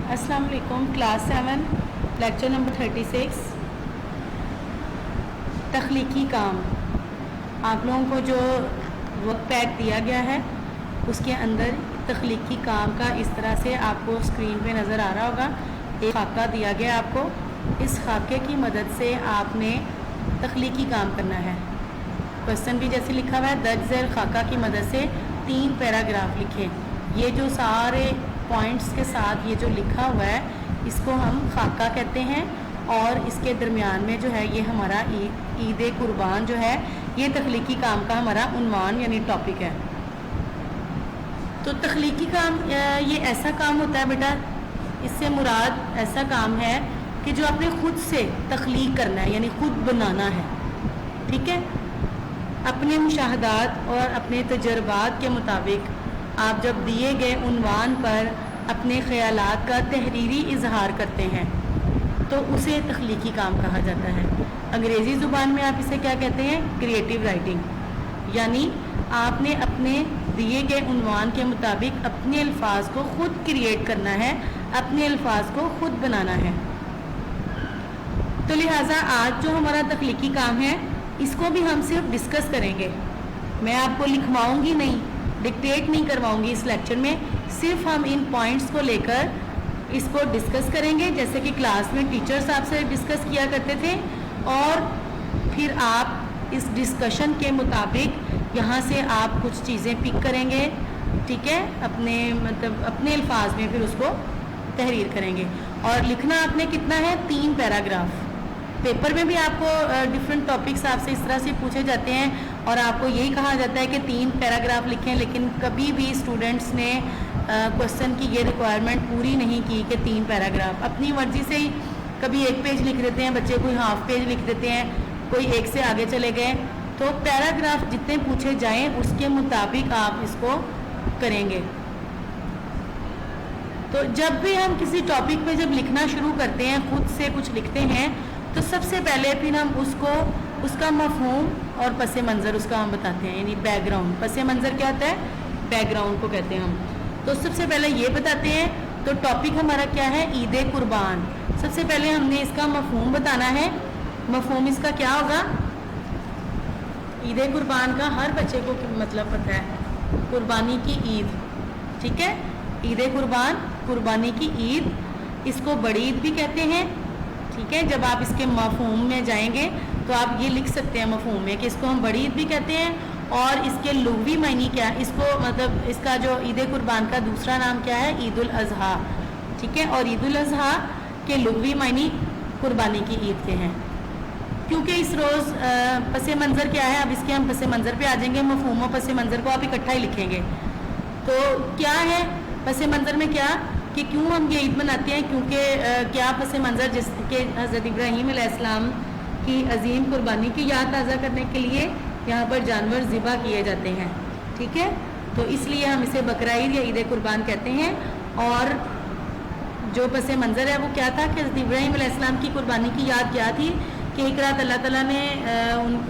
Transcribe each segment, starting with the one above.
अस्सलाम वालेकुम। Class 7 lecture number 36 तख्लीकी काम। आप लोगों को जो वर्क पैक दिया गया है उसके अंदर तख्लीकी काम का इस तरह से आपको स्क्रीन पे नज़र आ रहा होगा। एक खाका दिया गया आपको, इस खाके की मदद से आपने तख्लीकी काम करना है। क्वेश्चन भी जैसे लिखा हुआ है, दर्ज झैल खाका की मदद से 3 पैराग्राफ लिखें। ये जो सारे पॉइंट्स के साथ ये जो लिखा हुआ है इसको हम खाका कहते हैं, और इसके दरमियान में जो है ये हमारा ईद कुर्बान जो है ये तख्लीकी काम का हमारा उन्वान यानी टॉपिक है। तो तख्लीकी काम ये ऐसा काम होता है बेटा, इससे मुराद ऐसा काम है कि जो आपने खुद से तख्लीक करना है यानी खुद बनाना है। ठीक है, अपने मुशाहदात और अपने तजर्बात के मुताबिक आप जब दिए गए उन्वान पर अपने ख़यालात का तहरीरी इजहार करते हैं तो उसे तख्लीकी काम कहा जाता है। अंग्रेज़ी ज़ुबान में आप इसे क्या कहते हैं? Creative writing. यानी आपने अपने दिए गए उन्वान के मुताबिक अपने अल्फाज को खुद क्रिएट करना है, अपने अल्फाज को खुद बनाना है। तो लिहाजा आज जो हमारा तख्लीकी काम है इसको भी हम सिर्फ डिस्कस करेंगे। मैं आपको लिखवाऊंगी नहीं, डिक्टेट नहीं करवाऊंगी इस लेक्चर में, सिर्फ हम इन पॉइंट्स को लेकर इसको डिस्कस करेंगे जैसे कि क्लास में टीचर्स आपसे डिस्कस किया करते थे, और फिर आप इस डिस्कशन के मुताबिक यहाँ से आप कुछ चीज़ें पिक करेंगे। ठीक है, अपने मतलब अपने अल्फाज में फिर उसको तहरीर करेंगे। और लिखना आपने कितना है? 3 पैराग्राफ। पेपर में भी आपको डिफरेंट टॉपिक्स आपसे इस तरह से पूछे जाते हैं और आपको यही कहा जाता है कि 3 पैराग्राफ लिखें, लेकिन कभी भी स्टूडेंट्स ने क्वेश्चन की ये रिक्वायरमेंट पूरी नहीं की कि 3 पैराग्राफ। अपनी मर्जी से ही कभी 1 पेज लिख देते हैं बच्चे, कोई हाफ पेज लिख देते हैं, कोई 1 से आगे चले गए। तो पैराग्राफ जितने पूछे जाएं उसके मुताबिक आप इसको करेंगे। तो जब भी हम किसी टॉपिक पे जब लिखना शुरू करते हैं, खुद से कुछ लिखते हैं, तो सबसे पहले फिर हम उसको उसका मफहूम और पस मंज़र उसका हम बताते हैं, यानी बैकग्राउंड। पस मंज़र क्या होता है? बैकग्राउंड को कहते हैं हम। तो सबसे पहले ये बताते हैं। तो टॉपिक हमारा क्या है? ईद कुर्बान। सबसे पहले हमने इसका मफहूम बताना है। मफहूम इसका क्या होगा? ईद कुर्बान का हर बच्चे को मतलब पता है, कुर्बानी की ईद। ठीक है, ईद कुर्बान, कुर्बानी की ईद, इसको बड़ी ईद भी कहते हैं। ठीक है, जब आप इसके मफहूम में जाएंगे तो आप ये लिख सकते हैं मफहूम में कि इसको हम बड़ी ईद भी कहते हैं। और इसके लुग़वी मायने क्या है? इसको मतलब इसका जो ईद कुर्बान का दूसरा नाम क्या है? ईद उल अज़हा। ठीक है, और ईद उल अज़हा के लुग़वी मायने कुर्बानी की ईद के हैं। क्योंकि इस रोज़ पस मंज़र क्या है, अब इसके हम पस मंज़र पे आ जाएंगे। मफहूम और पस मंज़र को आप इकट्ठा ही लिखेंगे। तो क्या है पस मंज़र में? क्या कि क्यों हम ये ईद मनाते हैं? क्योंकि क्या पस मंज़र जिसके हज़रत इब्राहीम अलैहिस्सलाम की अजीम कुर्बानी की याद ताज़ा करने के लिए यहाँ पर जानवर ज़िबा किए जाते हैं। ठीक है, तो इसलिए हम इसे बकरा ईद या ईद कुर्बान कहते हैं। और जो पस मंज़र है वो क्या था कि हज़रत इब्राहीम अलैहिस्सलाम की कुर्बानी की याद क्या थी कि एक रात अल्लाह ताला ने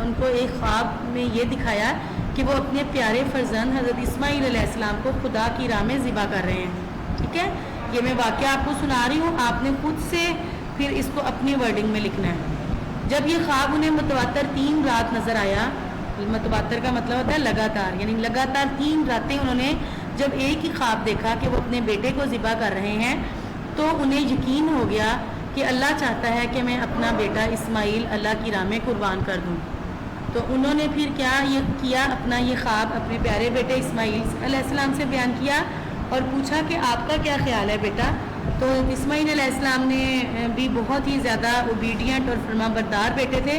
उनको एक ख्वाब में ये दिखाया कि वो अपने प्यारे फर्जंद हज़रत इस्माईल अलैहिस्सलाम को खुदा की राह में ज़िबा कर रहे हैं। ठीक है, ये मैं वाक़या आपको सुना रही हूँ, आपने खुद से फिर इसको अपनी वर्डिंग में लिखना है। जब ये ख्वाब उन्हें मुतवातर 3 रात नज़र आया, मुतवातर का मतलब होता है लगातार, यानी लगातार 3 रातें उन्होंने जब एक ही ख्वाब देखा कि वो अपने बेटे को ज़िबा कर रहे हैं, तो उन्हें यकीन हो गया कि अल्लाह चाहता है कि मैं अपना बेटा इस्माईल अल्लाह की राह में कुर्बान कर दूँ। तो उन्होंने फिर क्या ये किया, अपना ये ख्वाब अपने प्यारे बेटे इस्माईल अलैहिस्सलाम से बयान किया और पूछा कि आपका क्या ख्याल है बेटा? तो इस्माईल अलैहिस्सलाम ने भी बहुत ही ज़्यादा ओबीडियंट और फरमाबरदार बेटे थे।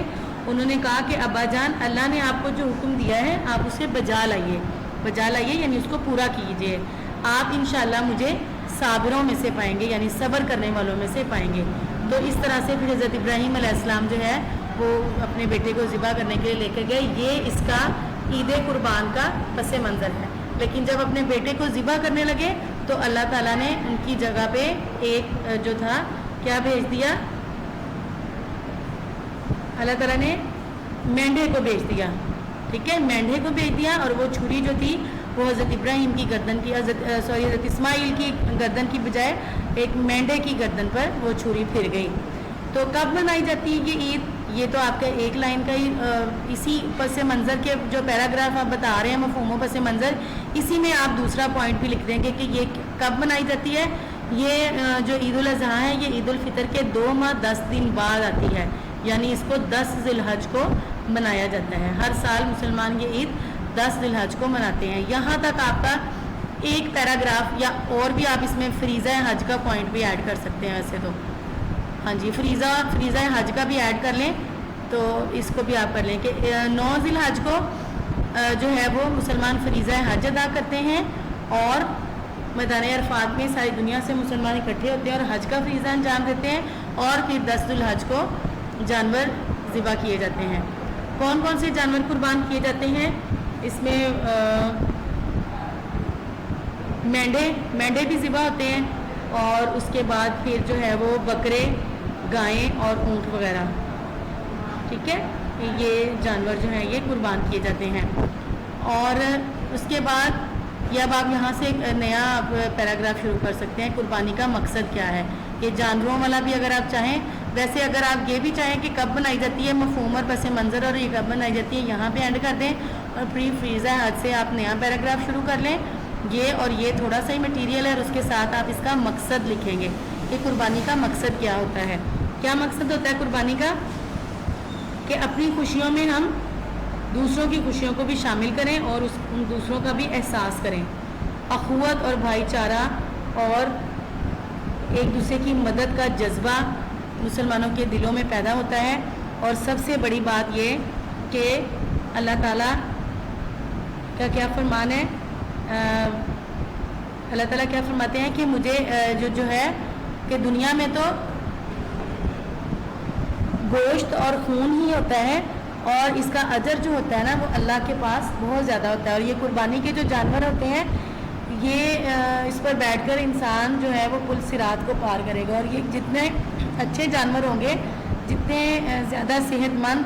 उन्होंने कहा कि अब्बा जान, अल्लाह ने आपको जो हुक्म दिया है आप उसे बजा लाइए, यानी उसको पूरा कीजिए। आप इंशाअल्लाह मुझे साबिरों में से पाएंगे, यानी सब्र करने वालों में से पाएंगे। तो इस तरह से फिर हज़रत इब्राहीम अलैहिस्सलाम जो है वो अपने बेटे को ज़िबा करने के लिए लेकर गए। ये इसका ईद कुर्बान का पस मंज़र है। लेकिन जब अपने बेटे को ज़िबा करने लगे तो अल्लाह ताला ने उनकी जगह पे एक जो था क्या भेज दिया? अल्लाह ताला ने मेंढे को भेज दिया। ठीक है, मेंढे को भेज दिया और वो छुरी जो थी وہ حضرت ابراہیم کی گردن کی حضرت اسماعیل کی گردن کی بجائے ایک مینڈے کی گردن پر وہ چھری پھر گئی. تو کب منائی جاتی ہے یہ عید؟ یہ تو آپ کا ایک لائن کا ہی اسی پس منظر کے جو پیراگراف آپ بتا رہے ہیں مفہوم و پس منظر، اسی میں آپ دوسرا پوائنٹ بھی لکھ دیں گے کہ یہ کب منائی جاتی ہے. یہ جو عید الاضحیٰ ہے یہ عید الفطر کے 2 ماہ 10 دن بعد آتی ہے، یعنی اس کو 10 ذی الحج کو منایا جاتا ہے. ہر سال مسلمان یہ عید 10 ذی الحج کو مناتے ہیں. یہاں تک آپ کا ایک پیراگراف، یا اور بھی آپ اس میں فریضہ حج کا پوائنٹ بھی ایڈ کر سکتے ہیں. ویسے تو ہاں جی فریضہ حج کا بھی ایڈ کر لیں تو اس کو بھی آپ کر لیں کہ 9 ذی الحج کو جو ہے وہ مسلمان فریضہ حج ادا کرتے ہیں اور میدان عرفات میں ساری دنیا سے مسلمان اکٹھے ہوتے ہیں اور حج کا فریضہ انجام دیتے ہیں، اور پھر 10 ذی الحج کو جانور ذبح کیے جاتے ہیں. کون کون سے جانور قربان کیے جاتے ہیں؟ اس میں مینڈے بھی ذبح ہوتے ہیں، اور اس کے بعد پھر جو ہے وہ بکرے، گائیں اور اونٹ وغیرہ. ٹھیک ہے، یہ جانور جو ہیں یہ قربان کیے جاتے ہیں. اور اس کے بعد یہ اب آپ یہاں سے ایک نیا پیراگراف شروع کر سکتے ہیں. قربانی کا مقصد کیا ہے؟ یہ جانوروں والا بھی اگر آپ چاہیں، ویسے اگر آپ یہ بھی چاہیں کہ کب بنائی جاتی ہے مفہوم اور پس منظر، اور یہ کب بنائی جاتی ہے یہاں پہ اینڈ کر دیں، اور فریضہ حج سے آپ نیا پیراگراف شروع کر لیں. یہ تھوڑا سا ہی مٹیریل ہے، اور اس کے ساتھ آپ اس کا مقصد لکھیں گے کہ قربانی کا مقصد کیا ہوتا ہے. کیا مقصد ہوتا ہے قربانی کا؟ کہ اپنی خوشیوں میں ہم دوسروں کی خوشیوں کو بھی شامل کریں اور ان دوسروں کا بھی احساس کریں. اخوت اور بھائی چارہ اور ایک دوسرے کی مدد کا جذبہ مسلمانوں کے دلوں میں پیدا ہوتا ہے. اور سب سے بڑی بات یہ کہ اللہ تعالیٰ کا کیا فرمان ہے، اللہ تعالیٰ کیا فرماتے ہیں کہ مجھے جو ہے کہ دنیا میں تو گوشت اور خون ہی ہوتا ہے، اور اس کا اجر جو ہوتا ہے نا وہ اللہ کے پاس بہت زیادہ ہوتا ہے. اور یہ قربانی کے جو جانور ہوتے ہیں یہ اس پر بیٹھ کر انسان جو ہے وہ پل صراط کو پار کرے گا. اور یہ جتنے اچھے جانور ہوں گے، جتنے زیادہ صحت مند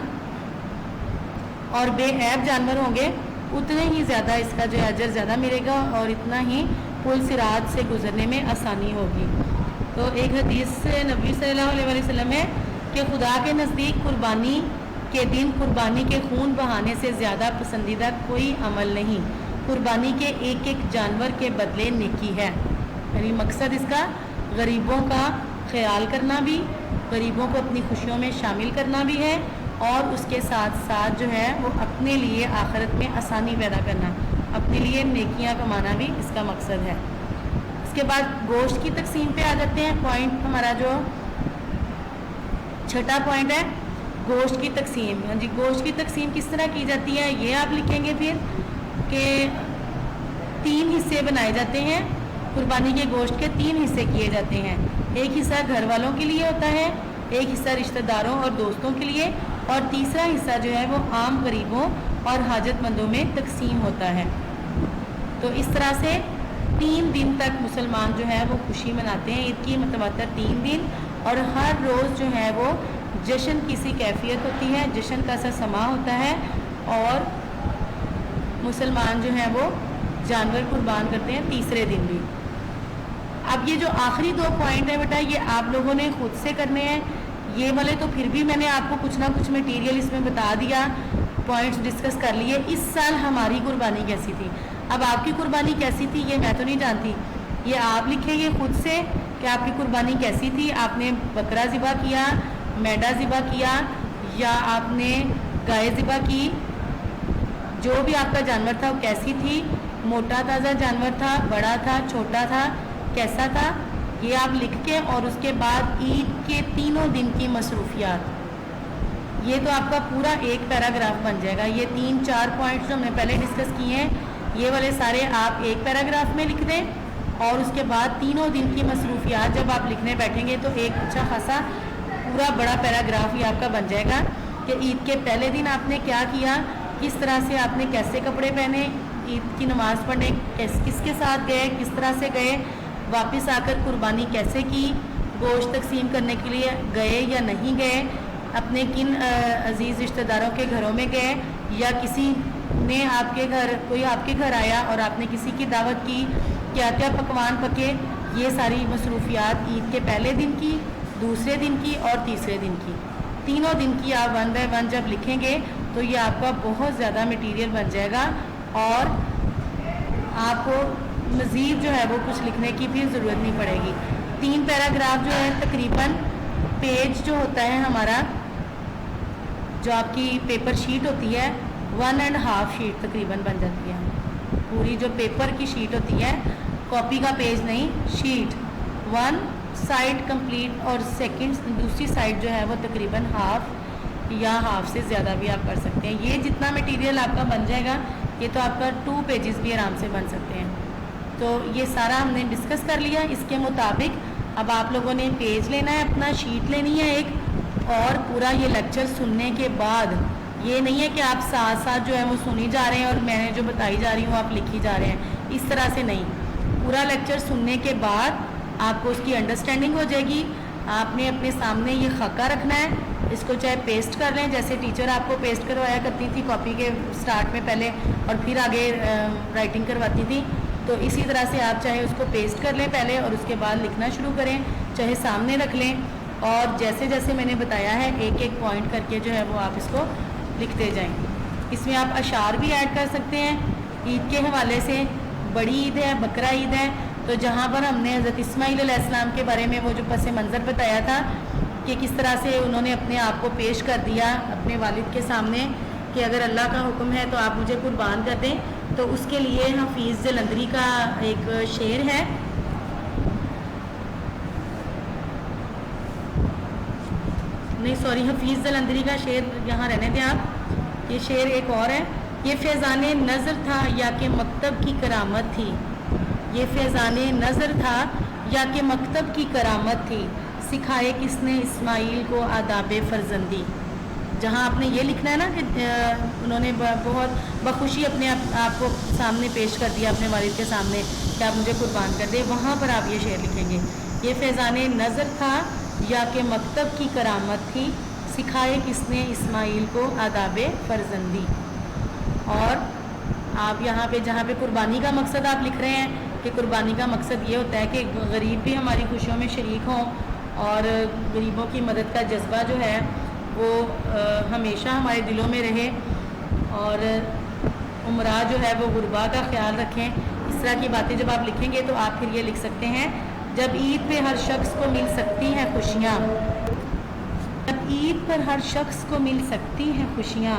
اور بے عیب جانور ہوں گے، اتنے ہی زیادہ اس کا جو اجر زیادہ ملے گا، اور اتنا ہی پل صراط سے گزرنے میں آسانی ہوگی. تو ایک حدیث سے نبی صلی اللہ علیہ وسلم ہے کہ خدا کے نزدیک قربانی کے دن قربانی کے خون بہانے سے زیادہ پسندیدہ کوئی عمل نہیں. قربانی کے ایک ایک جانور کے بدلے نیکی ہے. یعنی مقصد اس کا غریبوں کا خیال کرنا بھی، غریبوں کو اپنی خوشیوں میں شامل کرنا بھی ہے، اور اس کے ساتھ ساتھ جو ہے وہ اپنے لیے آخرت میں آسانی پیدا کرنا، اپنے لیے نیکیاں کمانا بھی اس کا مقصد ہے. اس کے بعد گوشت کی تقسیم پہ آ جاتے ہیں. پوائنٹ ہمارا جو چھٹا پوائنٹ ہے گوشت کی تقسیم. ہاں جی، گوشت کی تقسیم کس طرح کی جاتی ہے یہ آپ لکھیں گے پھر کہ 3 حصے بنائے جاتے ہیں. قربانی کے گوشت کے 3 حصے کیے جاتے ہیں. ایک حصہ گھر والوں کے لیے ہوتا ہے، ایک حصہ رشتہ داروں اور دوستوں کے لیے، اور تیسرا حصہ جو ہے وہ عام غریبوں اور حاجت مندوں میں تقسیم ہوتا ہے. تو اس طرح سے 3 دن تک مسلمان جو ہے وہ خوشی مناتے ہیں. عید کی متواتر 3 دن، اور ہر روز جو ہے وہ جشن کی سی کیفیت ہوتی ہے، جشن کا سا سما ہوتا ہے، اور مسلمان جو ہیں وہ جانور قربان کرتے ہیں تیسرے دن بھی. اب یہ جو آخری 2 پوائنٹ ہیں بیٹا یہ آپ لوگوں نے خود سے کرنے ہیں. یہ والے تو پھر بھی میں نے آپ کو کچھ نہ کچھ مٹیریل اس میں بتا دیا، پوائنٹس ڈسکس کر لیے. اس سال ہماری قربانی کیسی تھی، اب آپ کی قربانی کیسی تھی یہ میں تو نہیں جانتی. یہ آپ لکھیں گے خود سے کہ آپ کی قربانی کیسی تھی. آپ نے بکرا ذبح کیا، میڈا ذبح کیا، یا آپ نے گائے ذبح کی. جو بھی آپ کا جانور تھا وہ کیسی تھی، موٹا تازہ جانور تھا، بڑا تھا، چھوٹا تھا، کیسا تھا، یہ آپ لکھ کے، اور اس کے بعد عید کے 3 دن کی مصروفیات. یہ تو آپ کا پورا ایک پیراگراف بن جائے گا. یہ 3-4 پوائنٹس جو ہم نے پہلے ڈسکس کیے ہیں یہ والے سارے آپ ایک پیراگراف میں لکھ دیں، اور اس کے بعد 3 دن کی مصروفیات جب آپ لکھنے بیٹھیں گے تو ایک اچھا خاصا پورا بڑا پیراگراف ہی آپ کا بن جائے گا کہ عید کے پہلے دن آپ نے کیا کیا، کس طرح سے آپ نے کیسے کپڑے پہنے، عید کی نماز پڑھنے کس کے ساتھ گئے، کس طرح سے گئے، واپس آ کر قربانی کیسے کی، گوشت تقسیم کرنے کے لیے گئے یا نہیں گئے، اپنے کن عزیز رشتہ داروں کے گھروں میں گئے یا کسی ने आपके घर कोई आपके घर आया और आपने किसी की दावत की, क्या क्या पकवान पके, ये सारी मसरूफियात ईद के पहले दिन की, दूसरे दिन की और तीसरे दिन की, तीनों दिन की आप 1 बाय 1 जब लिखेंगे तो ये आपका बहुत ज़्यादा मटेरियल बन जाएगा और आपको मज़ीद जो है वो कुछ लिखने की भी ज़रूरत नहीं पड़ेगी। 3 पैराग्राफ जो है तकरीबन पेज जो होता है हमारा, जो आपकी पेपर शीट होती है 1.5 शीट तकरीबन बन जाती है। पूरी जो पेपर की शीट होती है, कॉपी का पेज नहीं, शीट 1 साइड कंप्लीट और सेकंड दूसरी साइड जो है वो तकरीबन हाफ या हाफ से ज़्यादा भी आप कर सकते हैं। ये जितना मटेरियल आपका बन जाएगा ये तो आपका 2 पेजेस भी आराम से बन सकते हैं। तो ये सारा हमने डिस्कस कर लिया। इसके मुताबिक अब आप लोगों ने पेज लेना है, अपना शीट लेनी है एक, और पूरा ये लेक्चर सुनने के बाद, ये नहीं है कि आप साथ साथ जो है वो सुनी जा रहे हैं और मैंने जो बताई जा रही हूँ आप लिखी जा रहे हैं, इस तरह से नहीं। पूरा लेक्चर सुनने के बाद आपको उसकी अंडरस्टैंडिंग हो जाएगी। आपने अपने सामने ये खाका रखना है, इसको चाहे पेस्ट कर लें जैसे टीचर आपको पेस्ट करवाया करती थी कॉपी के स्टार्ट में पहले और फिर आगे राइटिंग करवाती थी, तो इसी तरह से आप चाहे उसको पेस्ट कर लें पहले और उसके बाद लिखना शुरू करें, चाहे सामने रख लें और जैसे जैसे मैंने बताया है एक एक पॉइंट करके जो है वो आप इसको लिखते जाएं। इसमें आप अशार भी ऐड कर सकते हैं। ईद के हवाले से बड़ी ईद है, बकरा ईद है, तो जहाँ पर हमने हज़रत इस्माईल अलैहिस्सलाम के बारे में वो जो पस मंज़र बताया था कि किस तरह से उन्होंने अपने आप को पेश कर दिया अपने वालिद के सामने कि अगर अल्लाह का हुक्म है तो आप मुझे कुर्बान कर दें, तो उसके लिए हफीज़ जलंधरी का एक शेर है, नहीं सॉरी हफीज़ जलंधरी का शेर यहाँ रहने दें आप, ये शेर एक और है। ये फैज़ान नज़र था या कि मकतब की करामत थी, ये फैज़ान नज़र था या कि मकतब की करामत थी, सिखाए किसने इस्माईल को आदाब फ़र्जंदी। जहाँ आपने ये लिखना है ना कि उन्होंने बहुत बखुशी अपने आप को सामने पेश कर दिया अपने वालिद के सामने कि आप मुझे कुर्बान कर दे, वहाँ पर आप ये शेर लिखेंगे। ये फैज़ान नज़र था या कि मकतब की करामत थी, सिखाए किसने इस्माईल को आदाब फ़र्जंदी। और आप यहाँ पे जहाँ पे कुर्बानी का मकसद आप लिख रहे हैं कि कुर्बानी का मकसद ये होता है कि गरीब भी हमारी खुशियों में शरीक हों और गरीबों की मदद का जज्बा जो है वो हमेशा हमारे दिलों में रहे, और उमरा जो है वो गुरबा का ख्याल रखें। इस तरह की बातें जब आप लिखेंगे तो आप फिर ये लिख सकते हैं, जब ईद पे हर शख्स को मिल सकती हैं खुशियाँ, जब ईद पर हर शख्स को मिल सकती हैं खुशियाँ,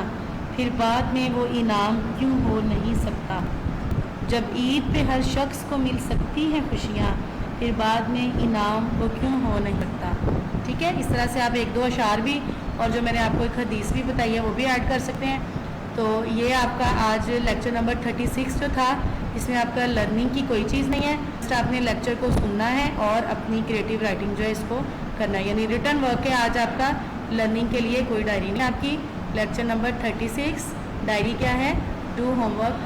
फिर बाद में वो इनाम क्यों हो नहीं सकता। जब ईद पे हर शख्स को मिल सकती हैं खुशियाँ, फिर बाद में इनाम वो क्यों हो नहीं सकता। ठीक है, इस तरह से आप 1-2 अशार भी और जो मैंने आपको एक हदीस भी बताई है वो भी ऐड कर सकते हैं। तो ये आपका आज लेक्चर नंबर 36 जो था, इसमें आपका लर्निंग की कोई चीज़ नहीं है, जस्ट आपने लेक्चर को सुनना है और अपनी क्रिएटिव राइटिंग जो है इसको करना है, यानी रिटर्न वर्क है आज आपका। लर्निंग के लिए कोई डायरी नहीं आपकी। लेक्चर नंबर 36 डायरी क्या है, do homework,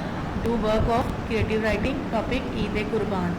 do work of creative writing, topic Eid कुर्बान।